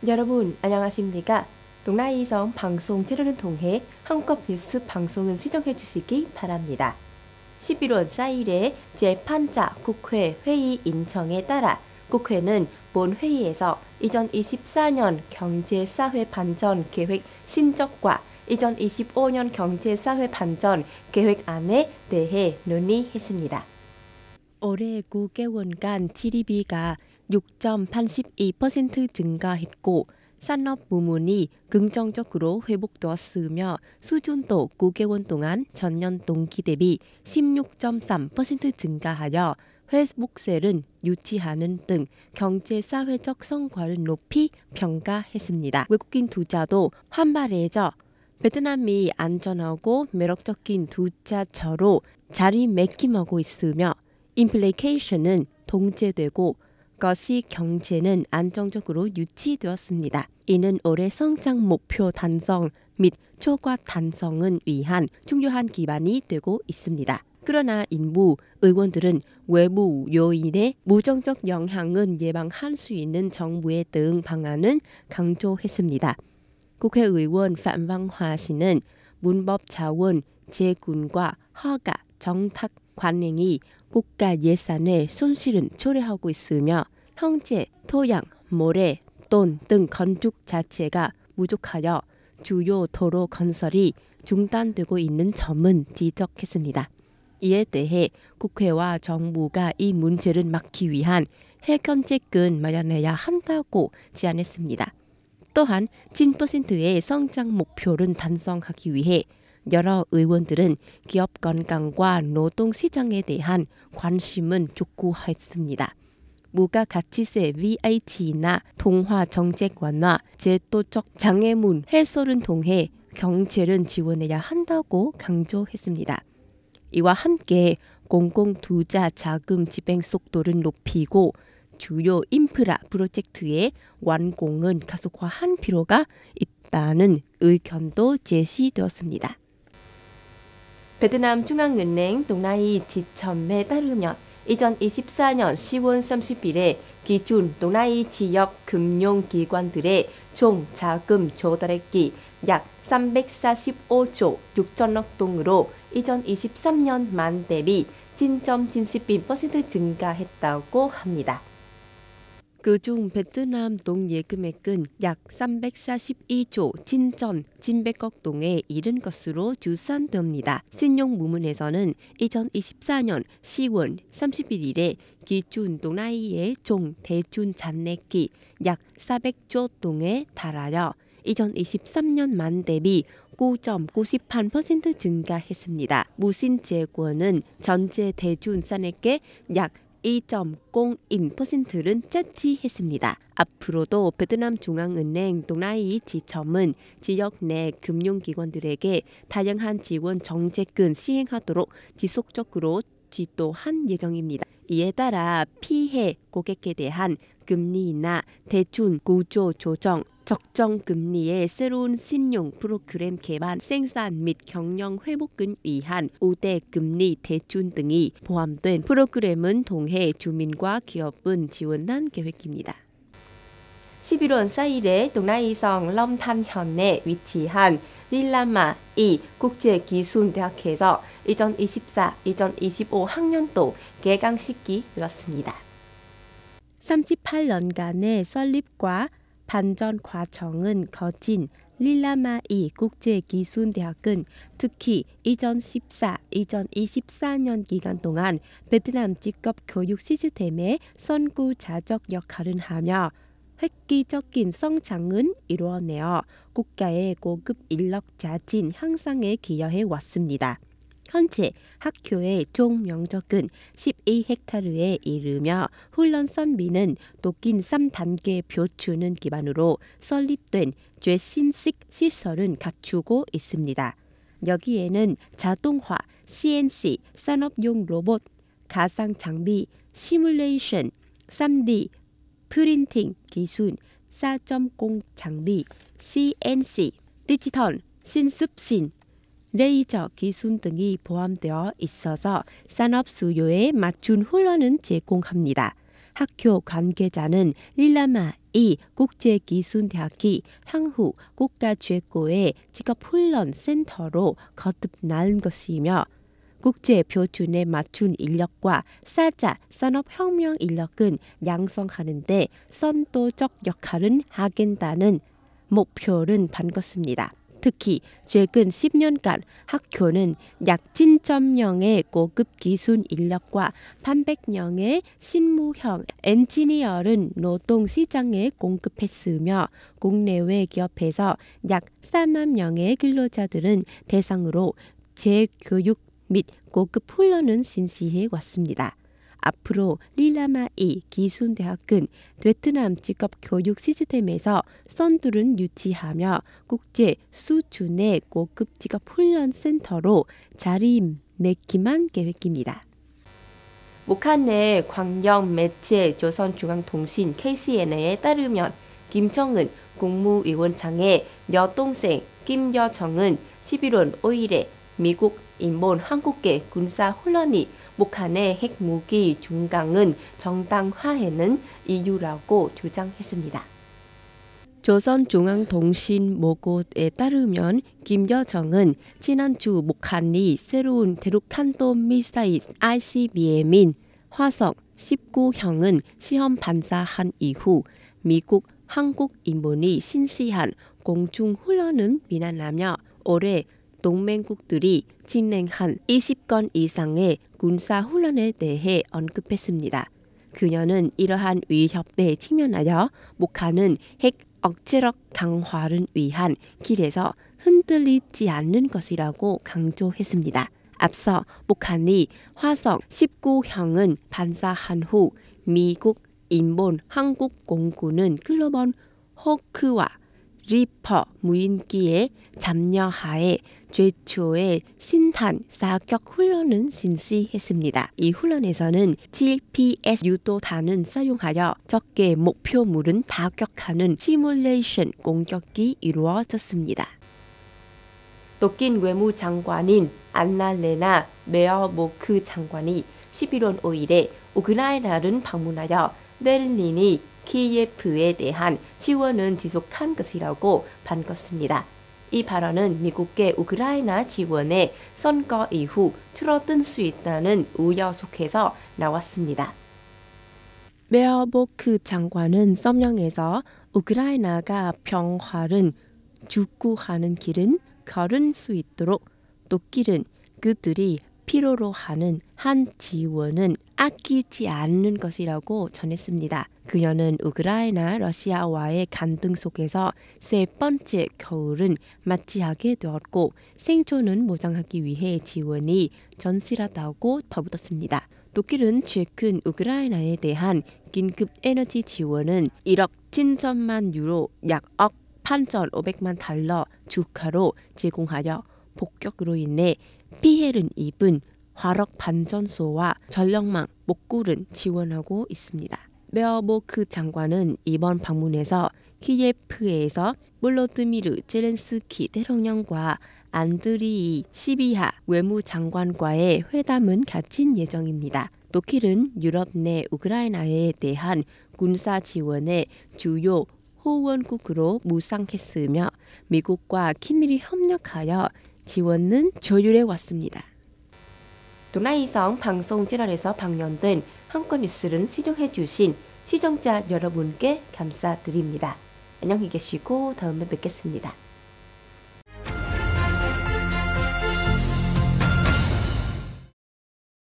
여러분 안녕하십니까? 동라이성 방송 채널을 통해 한국 뉴스 방송을 시청해 주시기 바랍니다. 11월 4일에 제8자 국회 회의 인청에 따라 국회는 본 회의에서 2024년 경제사회 반전 계획 신적과 2025년 경제사회 반전 계획안에 대해 논의했습니다. 올해 9개월간 GDP가 6.82% 증가했고 산업 부문이 긍정적으로 회복되었으며 수준도 9개월 동안 전년 동기 대비 16.3% 증가하여 회복세를 유지하는 등 경제사회적 성과를 높이 평가했습니다. 외국인 투자도 활발해져 베트남이 안전하고 매력적인 투자처로 자리매김하고 있으며 인플레이션은 통제되고 거시 경제는 안정적으로 유지되었습니다. 이는 올해 성장 목표 달성 및 초과 달성을 위한 중요한 기반이 되고 있습니다. 그러나 일부 의원들은 외부 요인의 부정적 영향을 예방할 수 있는 정부의 대응 방안을 강조했습니다. 국회의원 phạm văn hòa 씨는 문법 자원 재군과 허가 정탁 관행이 국가 예산의 손실을 초래하고 있으며 현재 토양, 모래, 돈 등 건축 자체가 부족하여 주요 도로 건설이 중단되고 있는 점은 지적했습니다. 이에 대해 국회와 정부가 이 문제를 막기 위한 해결책을 마련해야 한다고 제안했습니다. 또한 10%의 성장 목표를 달성하기 위해 여러 의원들은 기업 건강과 노동시장에 대한 관심을 촉구했습니다. 무가가치세 VAT나 통화 정책 완화, 제도적 장애물 해소를 통해 경제를 지원해야 한다고 강조했습니다. 이와 함께 공공투자 자금 집행 속도를 높이고 주요 인프라 프로젝트의 완공은 가속화한 필요가 있다는 의견도 제시되었습니다. 베트남 중앙은행 동나이 지침에 따르면 2024년 10월 30일에 기준 동나이 지역 금융기관들의 총 자금 조달액이 약 345조 6천억 동으로 2023년 만 대비 10.72% 증가했다고 합니다. 그중 베트남 동예금액은 약 342조 7,100억 동에 이른 것으로 추산됩니다. 신용 부문에서는 2024년 10월 31일에 기준 동나이의 총 대출 잔액이 약 400조 동에 달하여 2023년 만 대비 9.98% 증가했습니다. 무신재권은 전체 대출 잔액의 약 2.01%를 차지했습니다. 앞으로도 베트남 중앙은행 동나이 지침은 지역 내 금융기관들에게 다양한 지원 정책을 시행하도록 지속적으로 지도한 예정입니다. 이에 따라 피해 고객에 대한 금리나 대출 구조 조정, 적정 금리의 새로운 신용 프로그램 개발, 생산 및 경영 회복을 위한 우대 금리 대출 등이 포함된 프로그램은 통해 주민과 기업은 지원한 계획입니다. 11월 4일에 동나이성 럼탄현에 위치한 릴라마 2 국제기술대학에서 2024-2025 학년도 개강식이 열렸습니다. 38년간의 설립과 반전 과정은 거친 릴라마2 국제기술대학은 특히 2014-2024년 기간 동안 베트남 직업교육 시스템의 선구자적 역할을 하며 획기적인 성장을 이루어내어 국가의 고급 인력 자진 향상에 기여해 왔습니다. 현재 학교의 총 면적은 12헥타르에 이르며 훈련 선비는 독일 3단계 표준을 기반으로 설립된 최신식 시설을 갖추고 있습니다. 여기에는 자동화, CNC, 산업용 로봇, 가상 장비, 시뮬레이션, 3D 프린팅 기술, 4.0 장비, CNC, 디지털, 신습신, 레이저 기술 등이 포함되어 있어서 산업 수요에 맞춘 훈련을 제공합니다. 학교 관계자는 릴라마이 국제기술대학이 향후 국가 최고의 직업훈련센터로 거듭날 것이며 국제 표준에 맞춘 인력과 사자 산업혁명 인력은 양성하는 데 선도적 역할을 하겠다는 목표를 밝혔습니다. 특히 최근 10년간 학교는 약 7,000명의 고급 기술 인력과 800명의 실무형 엔지니어를 노동시장에 공급했으며 국내외 기업에서 약 4만 명의 근로자들은 대상으로 재교육 및 고급 훈련을 실시해 왔습니다. 앞으로 릴라마이 기술대학은 베트남 직업교육 시스템에서 선두를 유지하며 국제 수준의 고급 직업훈련센터로 자리매김한 계획입니다. 북한 내 광영 매체 조선중앙통신 KCNA에 따르면 김정은 국무위원장의 여동생 김여정은 11월 5일에 미국 인본 한국계 군사훈련이 북한의 핵무기 중강은 정당화하는 이유라고 주장했습니다. 조선중앙통신 보고에 따르면 김여정은 지난주 북한이 새로운 대륙탄도미사일 ICBM인 화성 19형은 시험 발사한 이후 미국, 한국 인본이 실시한 공중훈련을 비난하며 올해 동맹국들이 진행한 20건 이상의 군사훈련에 대해 언급했습니다. 그녀는 이러한 위협에 직면하여 북한은 핵 억제력 강화를 위한 길에서 흔들리지 않는 것이라고 강조했습니다. 앞서 북한이 화성 19형은 발사한 후 미국, 인본, 한국 공군은 글로벌 호크와 리퍼 무인기의 참여하에 최초의 신탄 사격 훈련을 실시했습니다. 이 훈련에서는 GPS 유도탄을 사용하여 적의 목표물은 타격하는 시뮬레이션 공격이 이루어졌습니다. 독일 외무장관인 안날레나 베어보크 장관이 11월 5일에 우크라이나를 방문하여 베를린이 키예프에 대한 지원은 지속한 것이라고 밝혔습니다. 이 발언은 미국의 우크라이나 지원에 선거 이후 줄어들 수 있다는 우려 속에서 나왔습니다. 베어보크 장관은 서명에서 우크라이나가 평화를 추구하는 길은 걸을 수 있도록 독일은 그들이 필요로 하는 한 지원은 아끼지 않는 것이라고 전했습니다. 그녀는 우크라이나 러시아와의 갈등 속에서 세 번째 겨울은 맞이하게 되었고 생존을 보장하기 위해 지원이 절실하다고 덧붙였습니다. 독일은 최근 우크라이나에 대한 긴급 에너지 지원은 1억 7천만 유로 약 1억 8,500만 달러 주가로 제공하여 폭격으로 인해 피해를 입은 화력 발전소와 전력망 복구를 지원하고 있습니다. 베어보크 장관은 이번 방문에서 키예프에서 볼로드미르 제렌스키 대통령과 안드리이 시비하 외무장관과의 회담은 갖춘 예정입니다. 독일은 유럽 내 우크라이나에 대한 군사 지원의 주요 후원국으로 무상했으며 미국과 긴밀히 협력하여 지원은 조율해 왔습니다. 도나이성 방송 채널에서 방영된 한국 뉴스를 시청해 주신 시청자 여러분께 감사드립니다. 안녕히 계시고 다음에 뵙겠습니다.